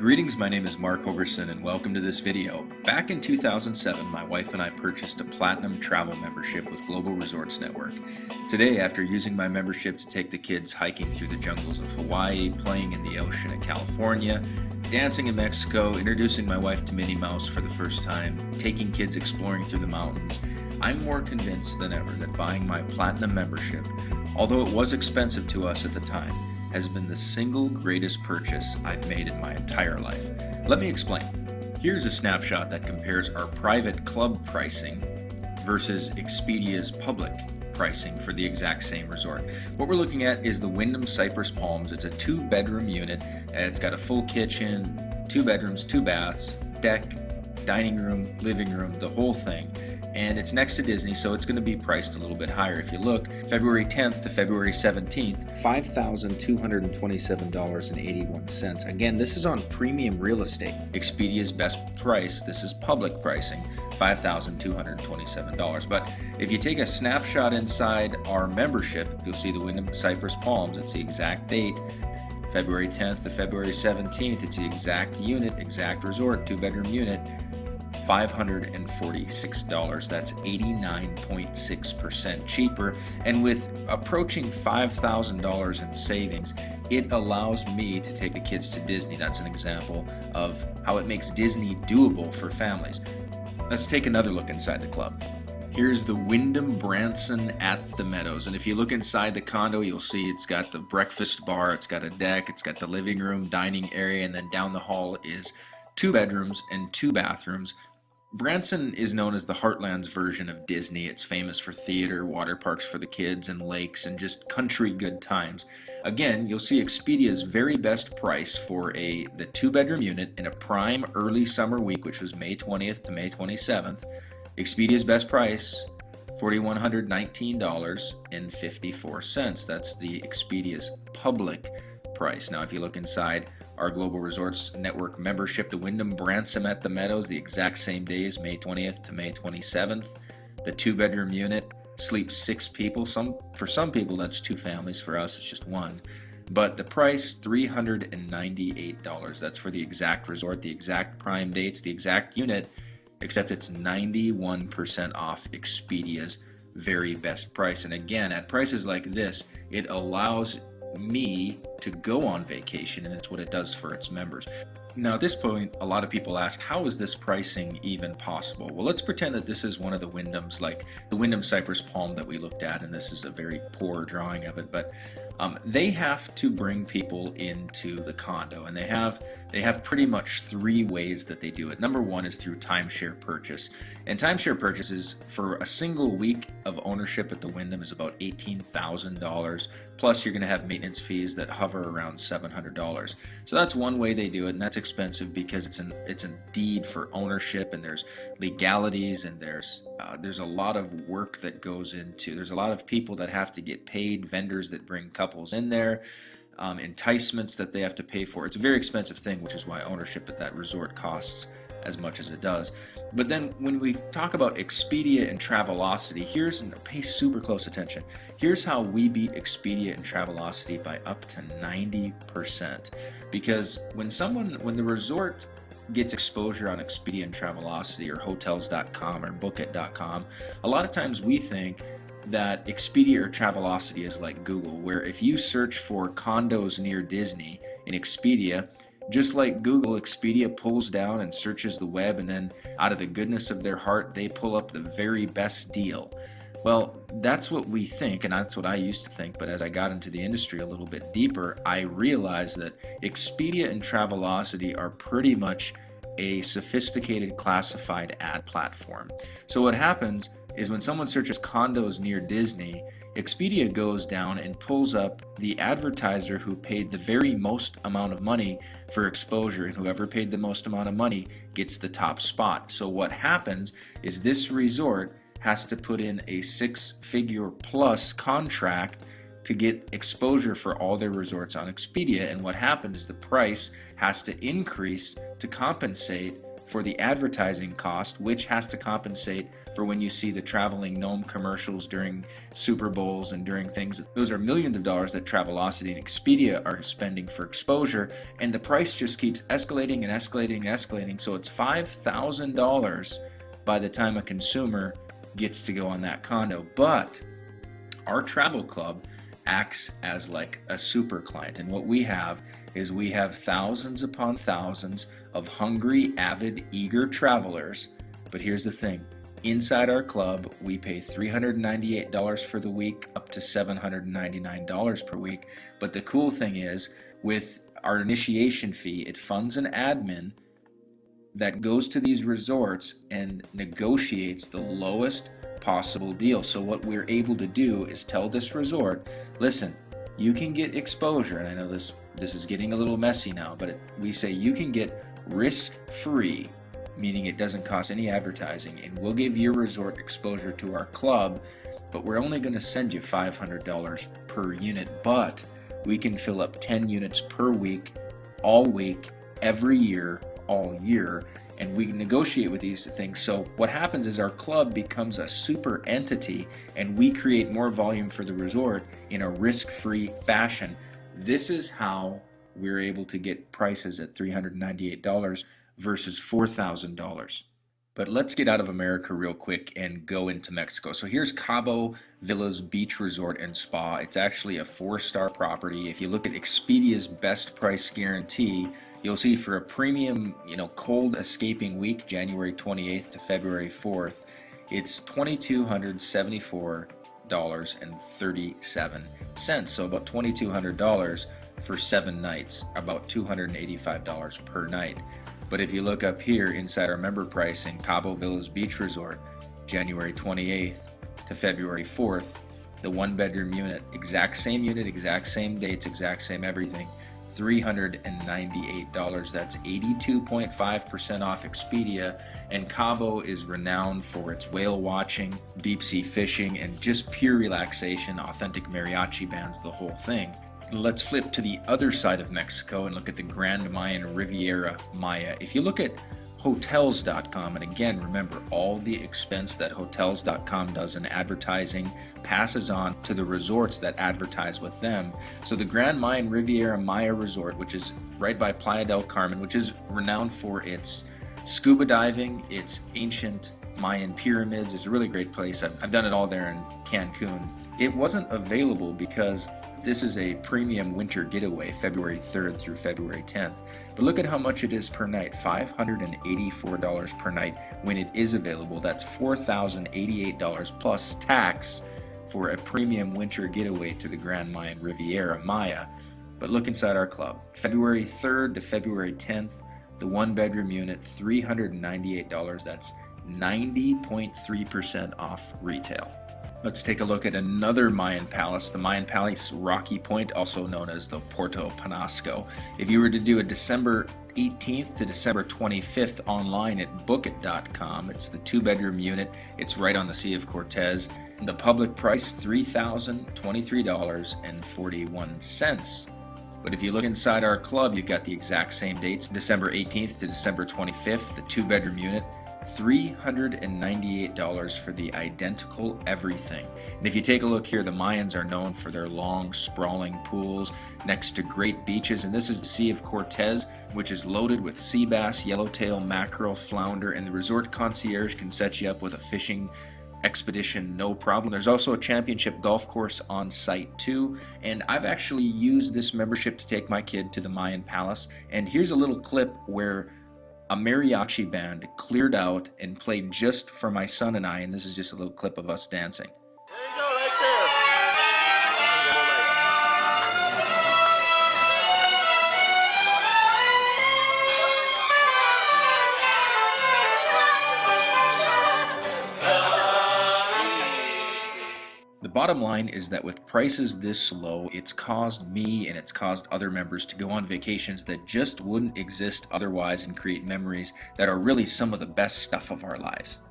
Greetings, my name is Mark Hoverson and welcome to this video. Back in 2007, my wife and I purchased a platinum travel membership with Global Resorts Network. Today, after using my membership to take the kids hiking through the jungles of Hawaii, playing in the ocean in California, dancing in Mexico, introducing my wife to Minnie Mouse for the first time, taking kids exploring through the mountains, I'm more convinced than ever that buying my platinum membership, although it was expensive to us at the time, has been the single greatest purchase I've made in my entire life. Let me explain. Here's a snapshot that compares our private club pricing versus Expedia's public pricing for the exact same resort. What we're looking at is the Wyndham Cypress Palms. It's a 2-bedroom unit. It's got a full kitchen, 2 bedrooms, 2 baths, deck, dining room, living room, the whole thing. And it's next to Disney, so it's going to be priced a little bit higher. If you look, February 10th to February 17th, $5,227.81. Again, this is on premium real estate. Expedia's best price, this is public pricing, $5,227. But if you take a snapshot inside our membership, you'll see the Wyndham Cypress Palms. It's the exact date. February 10th to February 17th, it's the exact unit, exact resort, 2-bedroom unit. $546. That's 89.6% cheaper. And with approaching $5,000 in savings, it allows me to take the kids to Disney. That's an example of how it makes Disney doable for families. Let's take another look inside the club. Here's the Wyndham Branson at the Meadows. And if you look inside the condo, you'll see it's got the breakfast bar, it's got a deck, it's got the living room, dining area, and then down the hall is 2 bedrooms and 2 bathrooms. Branson is known as the Heartland's version of Disney. It's famous for theater, water parks for the kids, and lakes, and just country good times. Again, you'll see Expedia's very best price for the 2-bedroom unit in a prime early summer week, which was May 20th to May 27th. Expedia's best price, $4,119.54. That's the Expedia's public price. Now, if you look inside our Global Resorts Network membership, the Wyndham Branson at the Meadows, the exact same days, May 20th to May 27th. The 2-bedroom unit sleeps 6 people. For some people, that's 2 families. For us, it's just 1. But the price, $398. That's for the exact resort, the exact prime dates, the exact unit, except it's 91% off Expedia's very best price. And again, at prices like this, it allows me to go on vacation, and it's what it does for its members. Now, at this point, a lot of people ask, how is this pricing even possible? Well, let's pretend that this is one of the Wyndhams, like the Wyndham Cypress Palm that we looked at, and this is a very poor drawing of it, but they have to bring people into the condo, and they have pretty much 3 ways that they do it. Number 1 is through timeshare purchase, and timeshare purchases for a single week of ownership at the Wyndham is about $18,000, plus you're going to have maintenance fees that hover around $700. So that's one way they do it, and that's expensive because it's a deed for ownership, and there's legalities, and there's a lot of work that goes into. There's a lot of people that have to get paid, vendors that bring couples in there, enticements that they have to pay for. It's a very expensive thing, which is why ownership at that resort costs as much as it does. But then when we talk about Expedia and Travelocity, pay super close attention. Here's how we beat Expedia and Travelocity by up to 90%. Because when the resort gets exposure on Expedia and Travelocity or Hotels.com or Bookit.com, a lot of times we think that Expedia or Travelocity is like Google, where if you search for condos near Disney in Expedia, just like Google, Expedia pulls down and searches the web, and then out of the goodness of their heart, they pull up the very best deal. Well, that's what we think, and that's what I used to think, but as I got into the industry a little bit deeper, I realized that Expedia and Travelocity are pretty much a sophisticated classified ad platform. So what happens is when someone searches condos near Disney, Expedia goes down and pulls up the advertiser who paid the very most amount of money for exposure, and whoever paid the most amount of money gets the top spot. So what happens is this resort has to put in a 6-figure plus contract to get exposure for all their resorts on Expedia, and what happens is the price has to increase to compensate for the advertising cost, which has to compensate for when you see the traveling gnome commercials during Super Bowls and during things. Those are millions of dollars that Travelocity and Expedia are spending for exposure, and the price just keeps escalating and escalating and escalating. So it's $5,000 by the time a consumer gets to go on that condo. But our travel club acts as like a super client, and what we have is we have thousands upon thousands of hungry, avid, eager travelers. But here's the thing, inside our club we pay $398 for the week up to $799 per week. But the cool thing is, with our initiation fee, it funds an admin that goes to these resorts and negotiates the lowest possible deal. So what we're able to do is tell this resort, listen, you can get exposure, and I know this is getting a little messy now, but we say you can get risk-free, meaning it doesn't cost any advertising, and we'll give your resort exposure to our club, but we're only going to send you $500 per unit, but we can fill up 10 units per week, all week, every year, all year, and we negotiate with these things. So what happens is our club becomes a super entity, and we create more volume for the resort in a risk-free fashion. This is how we're able to get prices at $398 versus $4,000. But let's get out of America real quick and go into Mexico. So here's Cabo Villas Beach Resort and Spa. It's actually a 4-star property. If you look at Expedia's best price guarantee, you'll see for a premium, cold escaping week, January 28th to February 4th, it's $2,274.37. So about $2,200 for 7 nights, about $285 per night. But if you look up here inside our member pricing, Cabo Villas Beach Resort, January 28th to February 4th, the 1-bedroom unit, exact same dates, exact same everything, $398. That's 82.5% off Expedia. And Cabo is renowned for its whale watching, deep sea fishing, and just pure relaxation, authentic mariachi bands, the whole thing. Let's flip to the other side of Mexico and look at the Grand Mayan Riviera Maya. If you look at Hotels.com, and again, remember, all the expense that Hotels.com does in advertising passes on to the resorts that advertise with them. So the Grand Mayan Riviera Maya Resort, which is right by Playa del Carmen, which is renowned for its scuba diving, its ancient Mayan pyramids, is a really great place. I've done it all there in Cancun. It wasn't available because this is a premium winter getaway, February 3rd through February 10th. But look at how much it is per night, $584 per night when it is available. That's $4,088 plus tax for a premium winter getaway to the Grand Mayan Riviera Maya. But look inside our club. February 3rd to February 10th, the 1-bedroom unit, $398. That's 90.3% off retail. Let's take a look at another Mayan palace, the Mayan Palace Rocky Point, also known as the Puerto Penasco. If you were to do a December 18th to December 25th online at bookit.com, it's the 2-bedroom unit. It's right on the Sea of Cortez. The public price, $3,023.41. But if you look inside our club, you've got the exact same dates, December 18th to December 25th, the 2-bedroom unit, $398 for the identical everything. And if you take a look here, the Mayans are known for their long, sprawling pools next to great beaches. And this is the Sea of Cortez, which is loaded with sea bass, yellowtail, mackerel, flounder, and the resort concierge can set you up with a fishing expedition, no problem. There's also a championship golf course on site too, and I've actually used this membership to take my kid to the Mayan Palace. And here's a little clip where a mariachi band cleared out and played just for my son and I, and this is just a little clip of us dancing. There you go, right there. The bottom line is that with prices this low, it's caused me and it's caused other members to go on vacations that just wouldn't exist otherwise and create memories that are really some of the best stuff of our lives.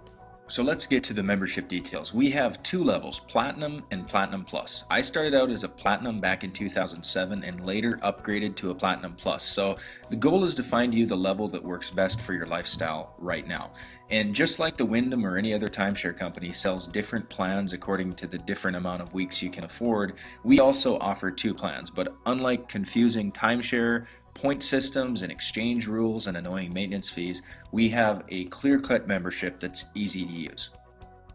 So let's get to the membership details. We have two levels, Platinum and Platinum Plus. I started out as a Platinum back in 2007 and later upgraded to a Platinum Plus. So the goal is to find you the level that works best for your lifestyle right now. And just like the Wyndham or any other timeshare company sells different plans according to the different amount of weeks you can afford, we also offer two plans. But unlike confusing timeshare point systems and exchange rules and annoying maintenance fees, we have a clear-cut membership that's easy to use.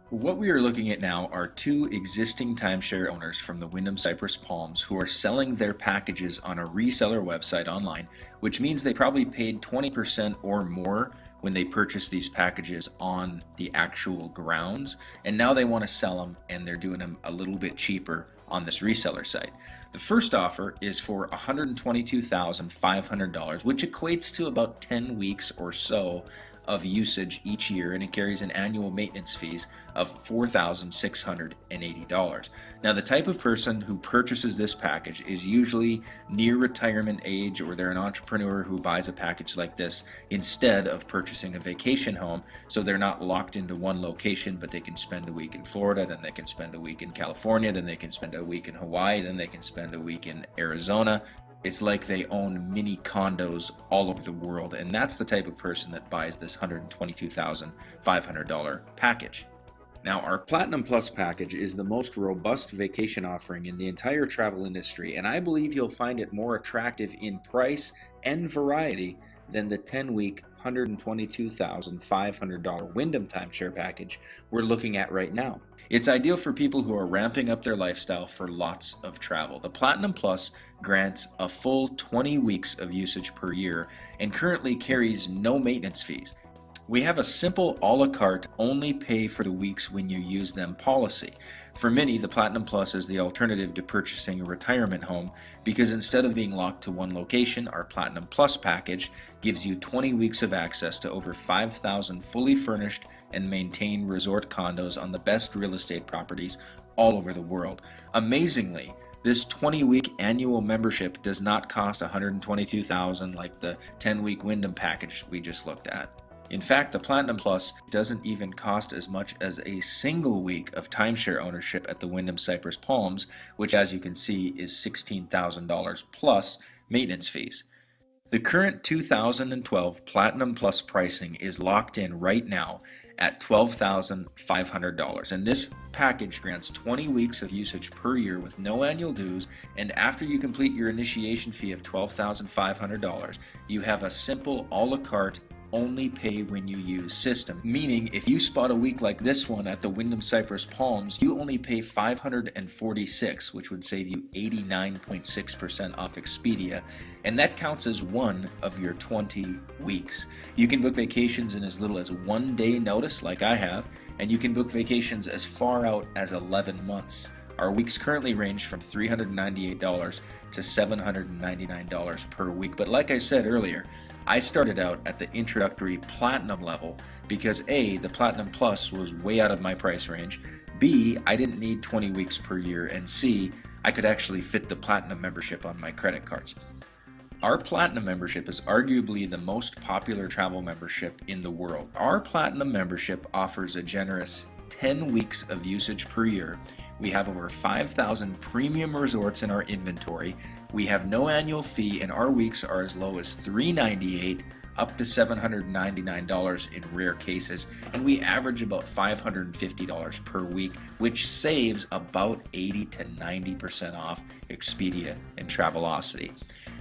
What we are looking at now are two existing timeshare owners from the Wyndham Cypress Palms who are selling their packages on a reseller website online, which means they probably paid 20% or more when they purchased these packages on the actual grounds, and now they want to sell them and they're doing them a little bit cheaper on this reseller site. The first offer is for $122,500, which equates to about 10 weeks or so of usage each year, and it carries an annual maintenance fees of $4,680. Now, the type of person who purchases this package is usually near retirement age, or they're an entrepreneur who buys a package like this instead of purchasing a vacation home, so they're not locked into one location, but they can spend a week in Florida, then they can spend a week in California, then they can spend a week in Hawaii, then they can spend a week in Arizona. It's like they own mini condos all over the world, and that's the type of person that buys this $122,500 package. Now, our Platinum Plus package is the most robust vacation offering in the entire travel industry, and I believe you'll find it more attractive in price and variety than the 10-week $122,500 Wyndham timeshare package we're looking at right now. It's ideal for people who are ramping up their lifestyle for lots of travel. The Platinum Plus grants a full 20 weeks of usage per year and currently carries no maintenance fees. We have a simple a la carte, only pay for the weeks when you use them policy. For many, the Platinum Plus is the alternative to purchasing a retirement home because instead of being locked to one location, our Platinum Plus package gives you 20 weeks of access to over 5,000 fully furnished and maintained resort condos on the best real estate properties all over the world. Amazingly, this 20-week annual membership does not cost $122,000 like the 10-week Wyndham package we just looked at. In fact, the Platinum Plus doesn't even cost as much as a single week of timeshare ownership at the Wyndham Cypress Palms, which, as you can see, is $16,000 plus maintenance fees. The current 2012 Platinum Plus pricing is locked in right now at $12,500, and this package grants 20 weeks of usage per year with no annual dues, and after you complete your initiation fee of $12,500, you have a simple a la carte only pay when you use system, meaning if you spot a week like this one at the Wyndham Cypress Palms, you only pay $546, which would save you 89.6% off Expedia, and that counts as one of your 20 weeks. You can book vacations in as little as 1 day notice, like I have, and you can book vacations as far out as 11 months. Our weeks currently range from $398 to $799 per week, but like I said earlier, I started out at the introductory Platinum level because A, the Platinum Plus was way out of my price range, B, I didn't need 20 weeks per year, and C, I could actually fit the Platinum membership on my credit cards. Our Platinum membership is arguably the most popular travel membership in the world. Our Platinum membership offers a generous 10 weeks of usage per year. We have over 5,000 premium resorts in our inventory. We have no annual fee, and our weeks are as low as $398 up to $799 in rare cases, and we average about $550 per week, which saves about 80 to 90% off Expedia and Travelocity.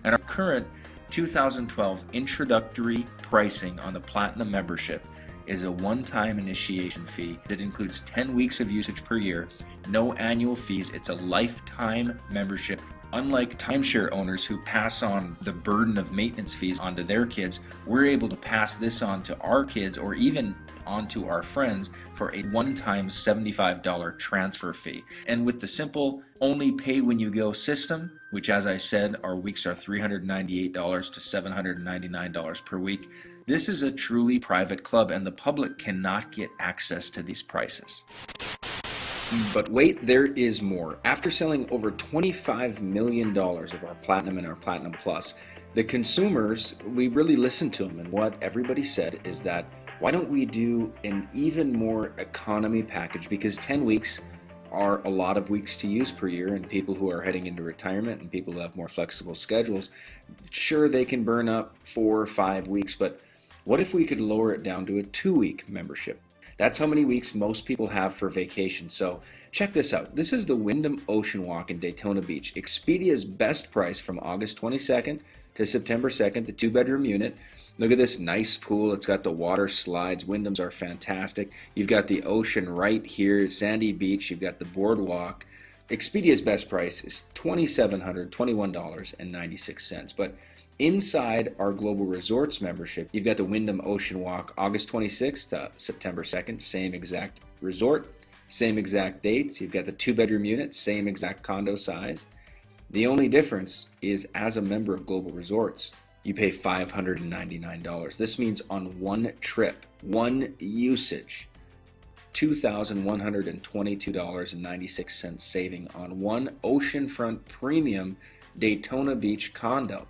And our current 2012 introductory pricing on the Platinum membership is a one-time initiation fee that includes 10 weeks of usage per year, no annual fees. It's a lifetime membership. Unlike timeshare owners who pass on the burden of maintenance fees onto their kids, we're able to pass this on to our kids or even onto our friends for a one-time $75 transfer fee. And with the simple only pay when you go system, which as I said, our weeks are $398 to $799 per week, this is a truly private club and the public cannot get access to these prices. But wait, there is more. After selling over $25 million of our Platinum and our Platinum Plus, the consumers, we really listened to them, and what everybody said is that Why don't we do an even more economy package? Because 10 weeks are a lot of weeks to use per year, and people who are heading into retirement and people who have more flexible schedules, sure, they can burn up 4 or 5 weeks, but what if we could lower it down to a 2-week membership? That's how many weeks most people have for vacation. So check this out. This is the Wyndham Ocean Walk in Daytona Beach. Expedia's best price from August 22nd to September 2nd, the 2-bedroom unit. Look at this nice pool. It's got the water slides. Wyndhams are fantastic. You've got the ocean right here, sandy beach. You've got the boardwalk. Expedia's best price is $2,721.96. But inside our Global Resorts membership, you've got the Wyndham Ocean Walk, August 26th to September 2nd, same exact resort, same exact dates. You've got the 2-bedroom unit, same exact condo size. The only difference is, as a member of Global Resorts, you pay $599. This means on one trip, one usage, $2,122.96 saving on one oceanfront premium Daytona Beach condo.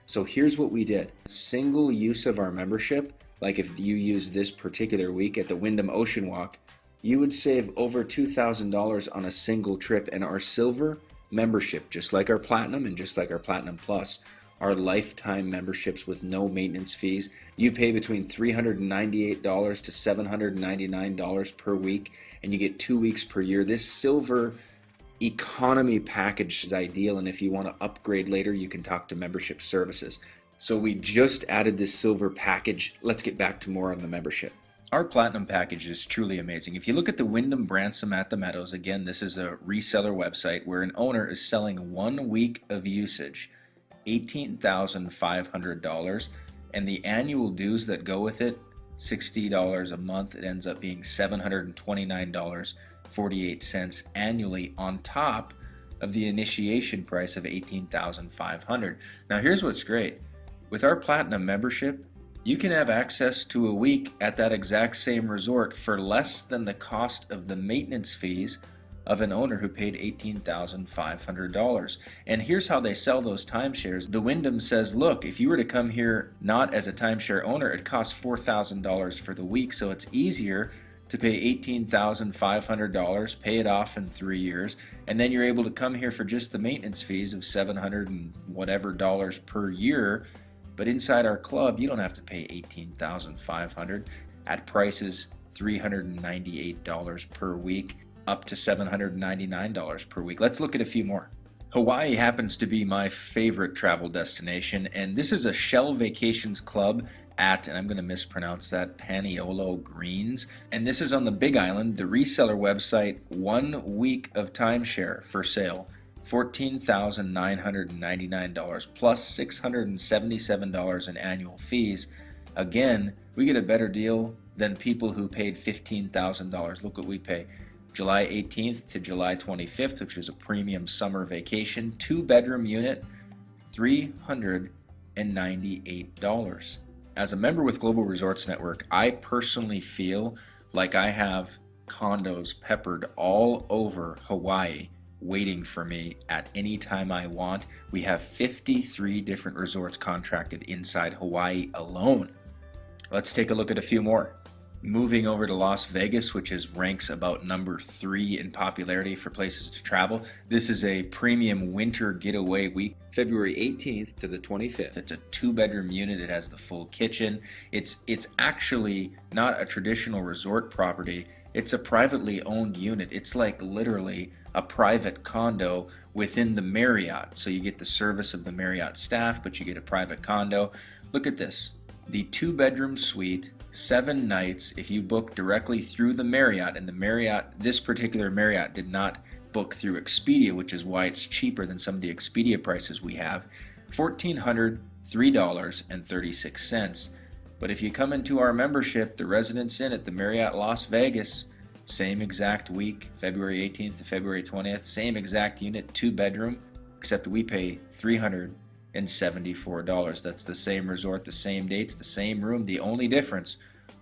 So here's what we did. Single use of our membership, like if you use this particular week at the Wyndham Ocean Walk, you would save over $2,000 on a single trip. And our silver membership, just like our platinum and just like our platinum plus, are lifetime memberships with no maintenance fees. You pay between $398 to $799 per week, and you get 2 weeks per year. This silver economy package is ideal, and if you want to upgrade later, you can talk to membership services. So we just added this silver package. Let's get back to more on the membership. Our platinum package is truly amazing. If you look at the Wyndham Bransom at the Meadows, again, this is a reseller website where an owner is selling 1 week of usage, $18,500, and the annual dues that go with it, $60 a month. It ends up being $729.48 annually on top of the initiation price of $18,500. Now here's what's great. With our platinum membership, you can have access to a week at that exact same resort for less than the cost of the maintenance fees of an owner who paid $18,500. And here's how they sell those timeshares. The Wyndham says, look, if you were to come here not as a timeshare owner, it costs $4,000 for the week, so it's easier to pay $18,500, pay it off in 3 years, and then you're able to come here for just the maintenance fees of $700 and whatever dollars per year. But inside our club, you don't have to pay $18,500 at prices $398 per week, up to $799 per week. Let's look at a few more. Hawaii happens to be my favorite travel destination, and this is a Shell Vacations Club at, and I'm going to mispronounce that, Paniolo Greens. And this is on the Big Island. The reseller website, 1 week of timeshare for sale, $14,999 plus $677 in annual fees. Again, we get a better deal than people who paid $15,000. Look what we pay. July 18th to July 25th, which is a premium summer vacation, 2-bedroom unit, $398. As a member with Global Resorts Network, I personally feel like I have condos peppered all over Hawaii waiting for me at any time I want. We have 53 different resorts contracted inside Hawaii alone. Let's take a look at a few more. Moving over to Las Vegas, which ranks about number 3 in popularity for places to travel. This is a premium winter getaway week, February 18th to the 25th. It's a 2-bedroom unit. It has the full kitchen. It's actually not a traditional resort property. It's a privately owned unit. It's like literally a private condo within the Marriott. So you get the service of the Marriott staff, but you get a private condo. Look at this. The 2-bedroom suite, 7 nights, if you book directly through the Marriott, and the Marriott, this particular Marriott did not book through Expedia, which is why it's cheaper than some of the Expedia prices we have, $1,403.36. But if you come into our membership, the Residence Inn at the Marriott Las Vegas, same exact week, February 18th to February 20th, same exact unit, 2-bedroom, except we pay $374. That's the same resort, the same dates, the same room. The only difference,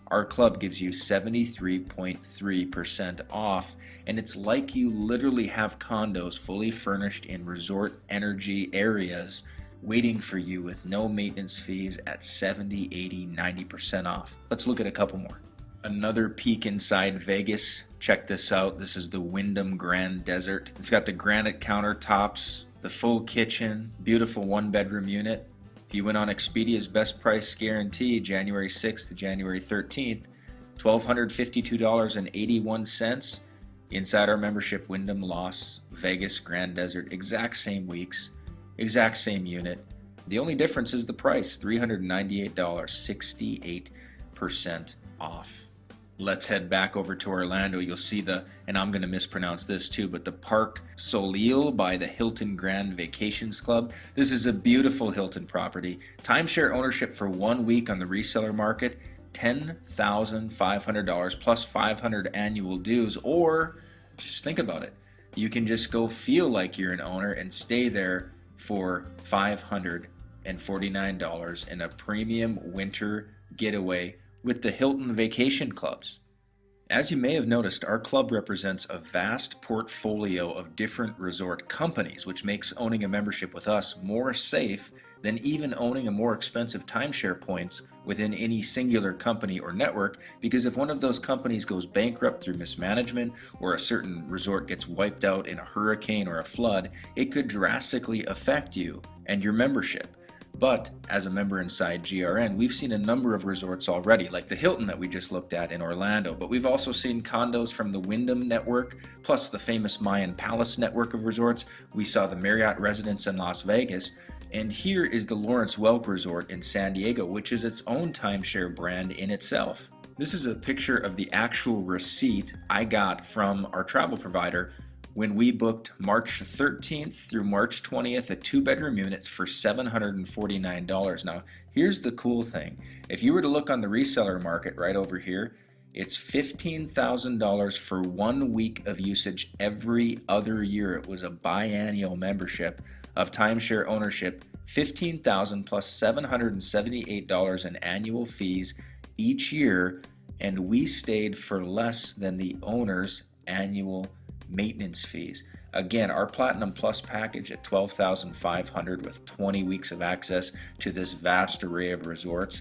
our club gives you 73.3% off, and it's like you literally have condos fully furnished in resort energy areas waiting for you with no maintenance fees at 70, 80, 90% off. Let's look at a couple more. Another peek inside Vegas. Check this out. This is the Wyndham Grand Desert. It's got the granite countertops, the full kitchen, beautiful one-bedroom unit. If you went on Expedia's best price guarantee, January 6th to January 13th, $1,252.81. Inside our membership, Wyndham Las Vegas Grand Desert, exact same weeks, exact same unit. The only difference is the price, $398, 68% off. Let's head back over to Orlando. You'll see the, and I'm going to mispronounce this too, but the Park Soleil by the Hilton Grand Vacations Club. This is a beautiful Hilton property. Timeshare ownership for 1 week on the reseller market, $10,500 plus 500 annual dues, or just think about it. You can just go feel like you're an owner and stay there for $549 in a premium winter getaway with the Hilton Vacation Clubs. As you may have noticed, our club represents a vast portfolio of different resort companies, which makes owning a membership with us more safe than even owning a more expensive timeshare points within any singular company or network, because if one of those companies goes bankrupt through mismanagement or a certain resort gets wiped out in a hurricane or a flood, it could drastically affect you and your membership. But as a member inside GRN, we've seen a number of resorts already, like the Hilton that we just looked at in Orlando, but we've also seen condos from the Wyndham network, plus the famous Mayan Palace network of resorts. We saw the Marriott Residence in Las Vegas, and here is the Lawrence Welk Resort in San Diego, which is its own timeshare brand in itself. This is a picture of the actual receipt I got from our travel provider when we booked March 13th through March 20th a 2-bedroom unit for $749. Now, here's the cool thing. If you were to look on the reseller market right over here, it's $15,000 for 1 week of usage every other year. It was a biannual membership of timeshare ownership, $15,000 plus $778 in annual fees each year, and we stayed for less than the owner's annual maintenance fees. Again, our Platinum Plus package at $12,500 with 20 weeks of access to this vast array of resorts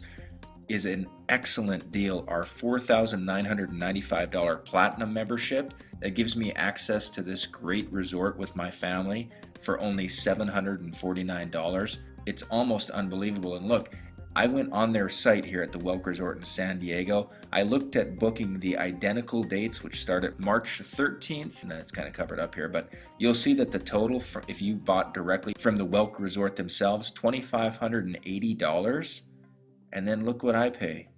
is an excellent deal. Our $4,995 Platinum membership that gives me access to this great resort with my family for only $749. It's almost unbelievable. And look, I went on their site here at the Welk Resort in San Diego. I looked at booking the identical dates, which start at March 13th, and that's kind of covered up here, but you'll see that the total, if you bought directly from the Welk Resort themselves, $2,580, and then look what I pay,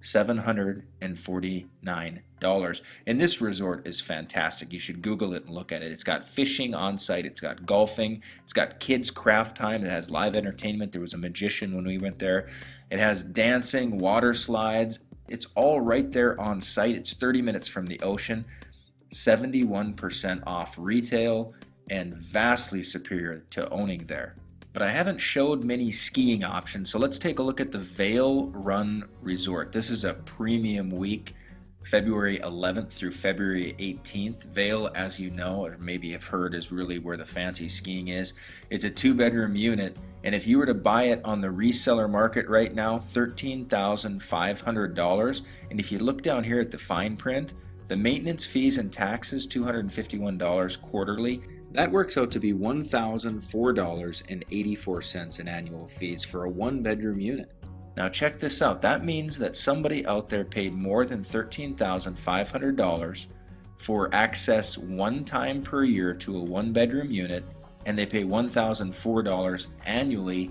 $749. And this resort is fantastic. You should Google it and look at it. It's got fishing on site, it's got golfing, it's got kids craft time, it has live entertainment. There was a magician when we went there. It has dancing, water slides. It's all right there on site. It's 30 minutes from the ocean. 71% off retail and vastly superior to owning there. But I haven't showed many skiing options, so let's take a look at the Vail Run Resort. This is a premium week, February 11th through February 18th. Vail, as you know, or maybe have heard, is really where the fancy skiing is. It's a 2-bedroom unit, and if you were to buy it on the reseller market right now, $13,500. And if you look down here at the fine print, the maintenance fees and taxes, $251 quarterly. That works out to be $1,004.84 in annual fees for a 1-bedroom unit. Now check this out. That means that somebody out there paid more than $13,500 for access 1 time per year to a 1-bedroom unit, and they pay $1,004 annually,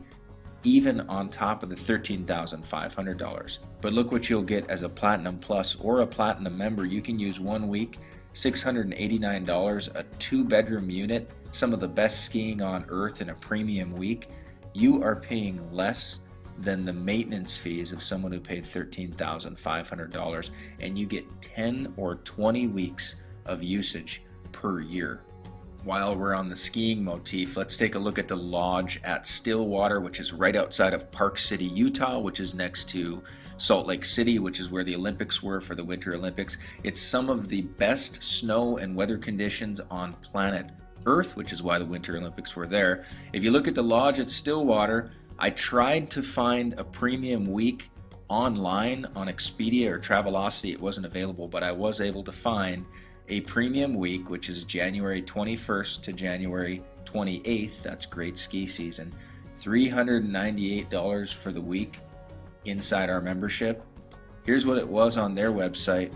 even on top of the $13,500. But look what you'll get as a Platinum Plus or a Platinum member. You can use 1 week, $689, a 2-bedroom unit, some of the best skiing on earth in a premium week. You are paying less than the maintenance fees of someone who paid $13,500, and you get 10 or 20 weeks of usage per year. While we're on the skiing motif, let's take a look at the lodge at Stillwater, which is right outside of Park City, Utah, which is next to Salt Lake City, which is where the Olympics were for the Winter Olympics. It's some of the best snow and weather conditions on planet Earth, which is why the Winter Olympics were there. If you look at the lodge at Stillwater, I tried to find a premium week online on Expedia or Travelocity. It wasn't available, but I was able to find a premium week, which is January 21st to January 28th. That's great ski season. $398 for the week inside our membership. Here's what it was on their website.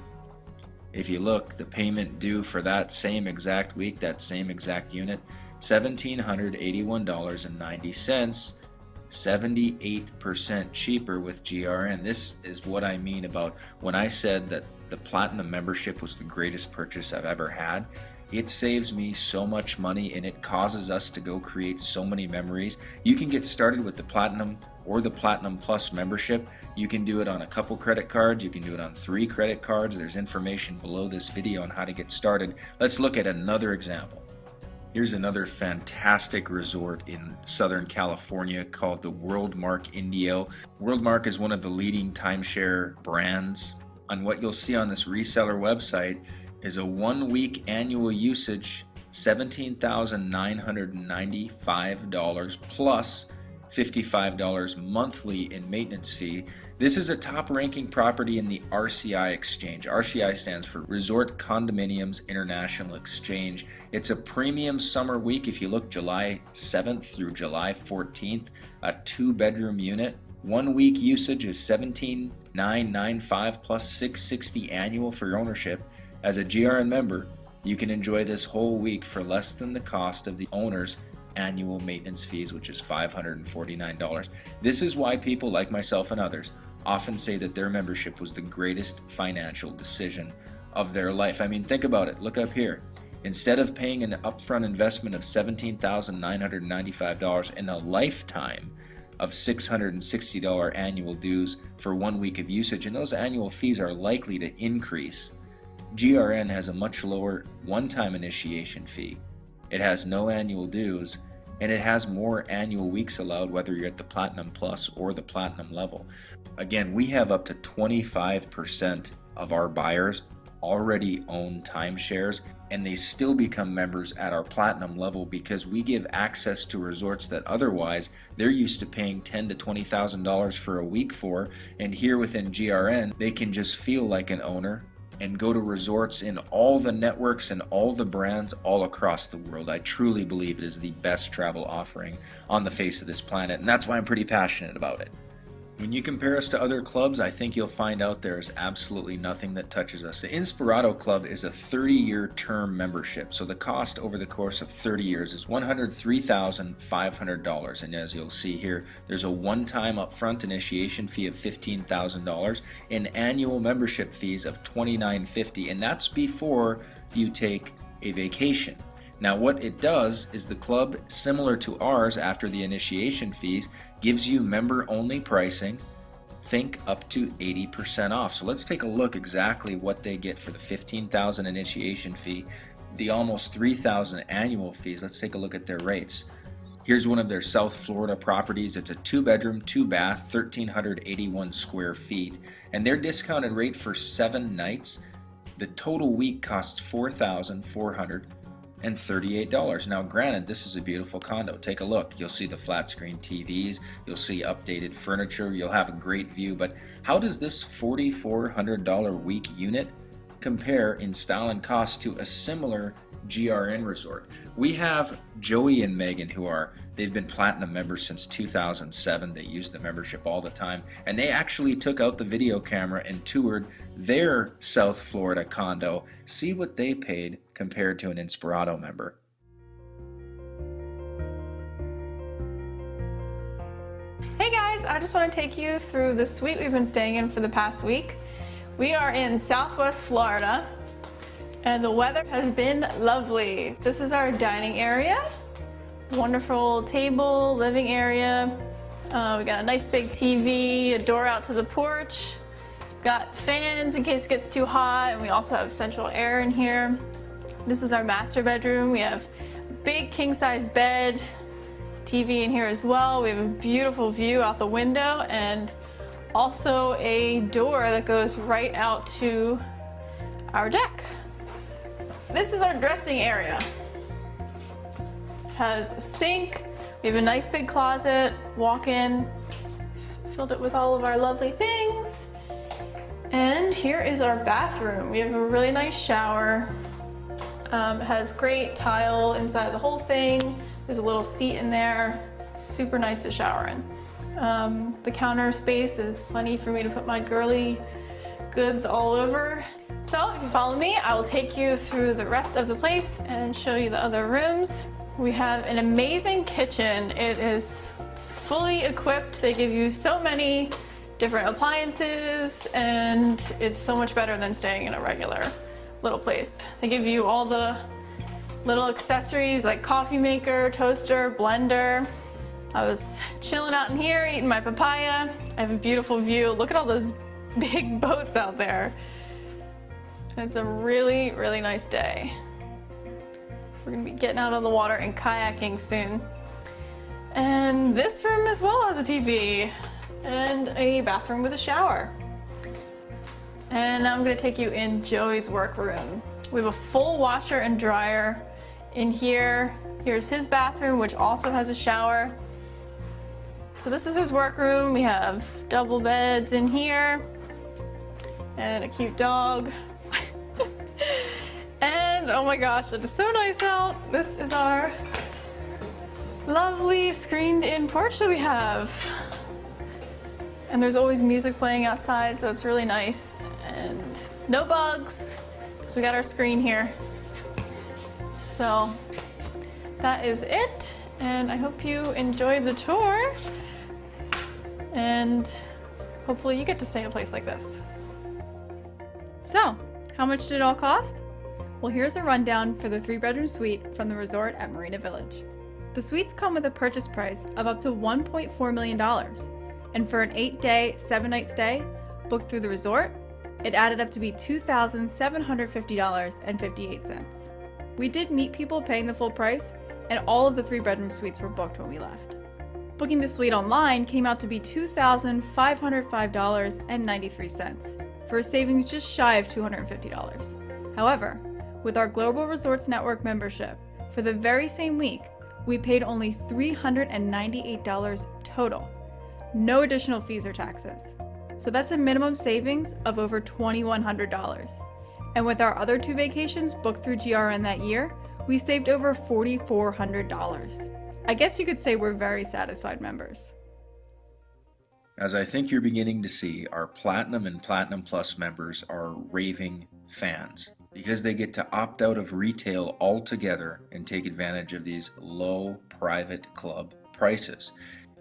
If you look, the payment due for that same exact week, that same exact unit, $1,781.90, 78% cheaper with GRN. This is what I mean about when I said that the Platinum membership was the greatest purchase I've ever had. It saves me so much money and it causes us to go create so many memories. You can get started with the Platinum or the Platinum Plus membership. You can do it on a couple credit cards. You can do it on 3 credit cards. There's information below this video on how to get started. Let's look at another example. Here's another fantastic resort in Southern California called the WorldMark Indio. WorldMark is one of the leading timeshare brands. And what you'll see on this reseller website is a 1-week annual usage, $17,995 plus $55 monthly in maintenance fee. This is a top ranking property in the RCI exchange. RCI stands for Resort Condominiums International Exchange. It's a premium summer week. If you look, July 7th through July 14th, a 2-bedroom unit. 1 week usage is $17,995 plus $660 annual for your ownership. As a GRN member, you can enjoy this whole week for less than the cost of the owner's annual maintenance fees, which is $549. This is why people like myself and others often say that their membership was the greatest financial decision of their life. I mean, think about it. Look up here. Instead of paying an upfront investment of $17,995 and a lifetime of $660 annual dues for 1 week of usage, and those annual fees are likely to increase, GRN has a much lower one-time initiation fee. It has no annual dues, and it has more annual weeks allowed whether you're at the Platinum Plus or the Platinum level. Again, we have up to 25% of our buyers already own timeshares, and they still become members at our Platinum level because we give access to resorts that otherwise they're used to paying $10,000 to $20,000 for a week for, and here within GRN, they can just feel like an owner and go to resorts in all the networks and all the brands all across the world. I truly believe it is the best travel offering on the face of this planet, and that's why I'm pretty passionate about it. When you compare us to other clubs, I think you'll find out there is absolutely nothing that touches us. The Inspirato Club is a 30-year term membership, so the cost over the course of 30 years is $103,500. And as you'll see here, there's a one-time upfront initiation fee of $15,000 and annual membership fees of $2,950, and that's before you take a vacation. Now what it does is the club, similar to ours after the initiation fees, gives you member-only pricing, think up to 80% off. So let's take a look exactly what they get for the $15,000 initiation fee, the almost $3,000 annual fees. Let's take a look at their rates. Here's one of their South Florida properties. It's a 2-bedroom, 2-bath, 1,381 square feet, and their discounted rate for 7 nights, the total week costs $4,438. Now granted, this is a beautiful condo. Take a look. You'll see the flat screen TVs, you'll see updated furniture, you'll have a great view, but how does this $4,400 week unit compare in style and cost to a similar GRN resort? We have Joey and Megan they've been Platinum members since 2007. They use the membership all the time, and they actually took out the video camera and toured their South Florida condo. See what they paid compared to an Inspirato member. Hey guys, I just want to take you through the suite we've been staying in for the past week. We are in Southwest Florida, and the weather has been lovely. This is our dining area. Wonderful table, living area. We got a nice big TV, a door out to the porch. Got fans in case it gets too hot, and we also have central air in here. This is our master bedroom. We have a big king-size bed, TV in here as well. We have a beautiful view out the window, and also a door that goes right out to our deck. This is our dressing area. has a sink. We have a nice big closet, walk in, filled it with all of our lovely things. And here is our bathroom. We have a really nice shower. It has great tile inside the whole thing. There's a little seat in there. It's super nice to shower in. The counter space is plenty for me to put my girly goods all over. So if you follow me, I will take you through the rest of the place and show you the other rooms. We have an amazing kitchen. It is fully equipped. They give you so many different appliances, and it's so much better than staying in a regular little place. They give you all the little accessories like coffee maker, toaster, blender. I was chilling out in here eating my papaya. I have a beautiful view. Look at all those big boats out there. It's a really, really nice day. We're gonna be getting out on the water and kayaking soon. And this room as well has a TV and a bathroom with a shower. And now I'm gonna take you in Joey's workroom. We have a full washer and dryer in here. Here's his bathroom, which also has a shower. So this is his workroom. We have double beds in here and a cute dog. And oh my gosh, it is so nice out. This is our lovely screened-in porch that we have. And there's always music playing outside, so it's really nice. And no bugs, because we got our screen here. So that is it, and I hope you enjoyed the tour. And hopefully you get to stay in a place like this. So, how much did it all cost? Well, here's a rundown for the 3-bedroom suite from the resort at Marina Village. The suites come with a purchase price of up to $1.4 million, and for an 8-day, 7-night stay booked through the resort, it added up to be $2,750.58. We did meet people paying the full price, and all of the 3-bedroom suites were booked when we left. Booking the suite online came out to be $2,505.93, for a savings just shy of $250. However, with our Global Resorts Network membership, for the very same week, we paid only $398 total. No additional fees or taxes. So that's a minimum savings of over $2,100. And with our other 2 vacations booked through GRN that year, we saved over $4,400. I guess you could say we're very satisfied members. As I think you're beginning to see, our Platinum and Platinum Plus members are raving fans because they get to opt out of retail altogether and take advantage of these low private club prices.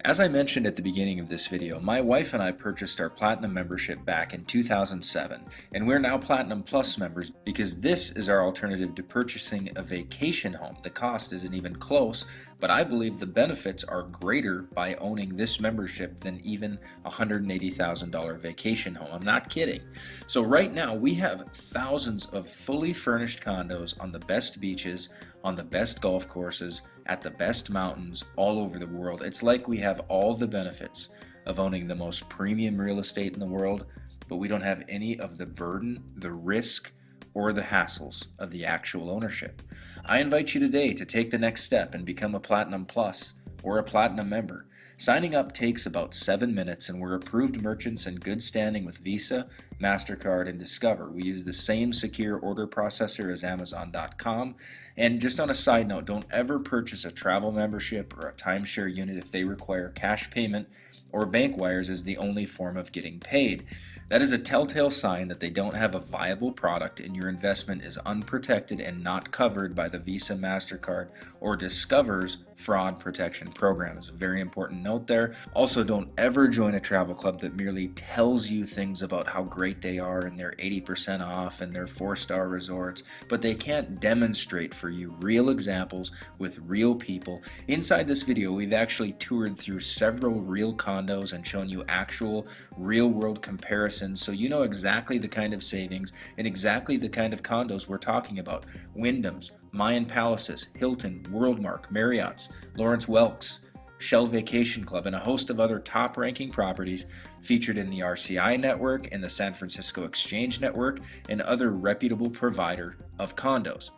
As I mentioned at the beginning of this video, my wife and I purchased our Platinum membership back in 2007, and we're now Platinum Plus members because this is our alternative to purchasing a vacation home. The cost isn't even close, but I believe the benefits are greater by owning this membership than even a $180,000 vacation home. I'm not kidding. So right now we have thousands of fully furnished condos on the best beaches, on the best golf courses, at the best mountains all over the world. It's like we have all the benefits of owning the most premium real estate in the world, but we don't have any of the burden, the risk, or the hassles of the actual ownership. I invite you today to take the next step and become a Platinum Plus or a Platinum member. Signing up takes about 7 minutes, and we're approved merchants in good standing with Visa, MasterCard, and Discover. We use the same secure order processor as Amazon.com. And just on a side note, don't ever purchase a travel membership or a timeshare unit if they require cash payment or bank wires as the only form of getting paid. That is a telltale sign that they don't have a viable product and your investment is unprotected and not covered by the Visa, MasterCard, or Discover's fraud protection program. It's a very important note there. Also, don't ever join a travel club that merely tells you things about how great they are and they're 80% off and they're 4-star resorts, but they can't demonstrate for you real examples with real people. Inside this video, we've actually toured through several real condos and shown you actual real-world comparisons so you know exactly the kind of savings and exactly the kind of condos we're talking about. Wyndham's, Mayan Palaces, Hilton, Worldmark, Marriott's, Lawrence Welk's, Shell Vacation Club, and a host of other top-ranking properties featured in the RCI network and the San Francisco Exchange network and other reputable provider of condos.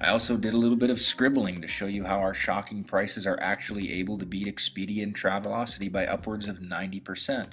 I also did a little bit of scribbling to show you how our shocking prices are actually able to beat Expedia and Travelocity by upwards of 90%.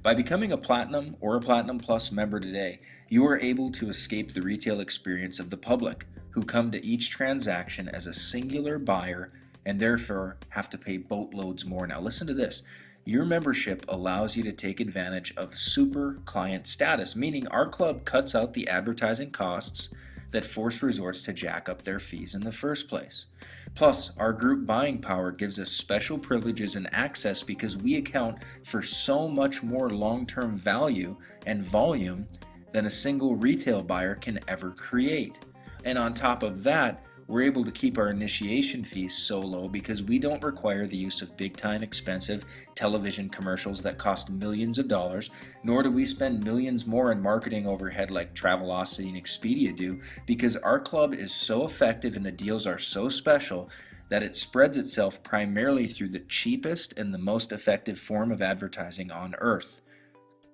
By becoming a Platinum or a Platinum Plus member today, you are able to escape the retail experience of the public, who come to each transaction as a singular buyer and therefore have to pay boatloads more. Now listen to this. Your membership allows you to take advantage of super client status, meaning our club cuts out the advertising costs that force resorts to jack up their fees in the first place. Plus, our group buying power gives us special privileges and access because we account for so much more long-term value and volume than a single retail buyer can ever create. And on top of that, we're able to keep our initiation fees so low because we don't require the use of big-time expensive television commercials that cost millions of dollars, nor do we spend millions more in marketing overhead like Travelocity and Expedia do, because our club is so effective and the deals are so special that it spreads itself primarily through the cheapest and the most effective form of advertising on earth: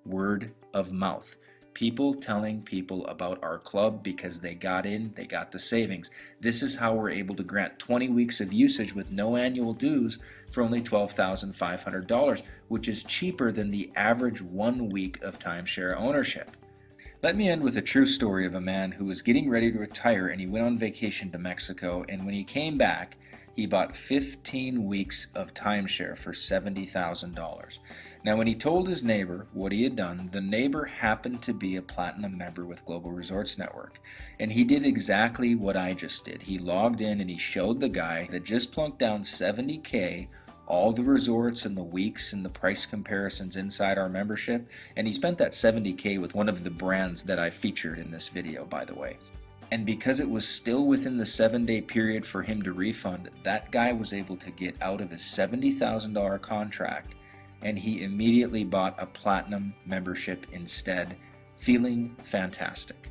word of mouth. People telling people about our club because they got in, they got the savings. This is how we're able to grant 20 weeks of usage with no annual dues for only $12,500, which is cheaper than the average 1 week of timeshare ownership. Let me end with a true story of a man who was getting ready to retire, and he went on vacation to Mexico, and when he came back, he bought 15 weeks of timeshare for $70,000. Now, when he told his neighbor what he had done, the neighbor happened to be a Platinum member with Global Resorts Network. And he did exactly what I just did. He logged in and he showed the guy that just plunked down $70K, all the resorts and the weeks and the price comparisons inside our membership. And he spent that $70K with one of the brands that I featured in this video, by the way. And because it was still within the 7-day period for him to refund, that guy was able to get out of his $70,000 contract, and he immediately bought a Platinum membership instead, feeling fantastic.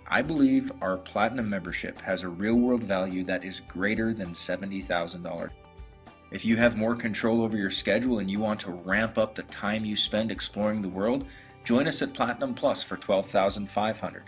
I believe our Platinum membership has a real-world value that is greater than $70,000. If you have more control over your schedule and you want to ramp up the time you spend exploring the world, join us at Platinum Plus for $12,500.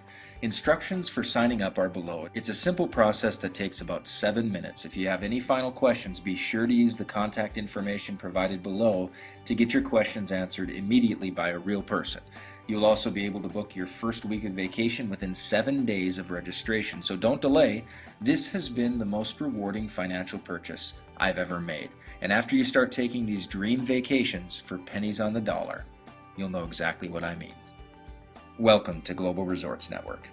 Instructions for signing up are below. It's a simple process that takes about 7 minutes. If you have any final questions, be sure to use the contact information provided below to get your questions answered immediately by a real person. You'll also be able to book your first week of vacation within 7 days of registration, so don't delay. This has been the most rewarding financial purchase I've ever made. And after you start taking these dream vacations for pennies on the dollar, you'll know exactly what I mean. Welcome to Global Resorts Network.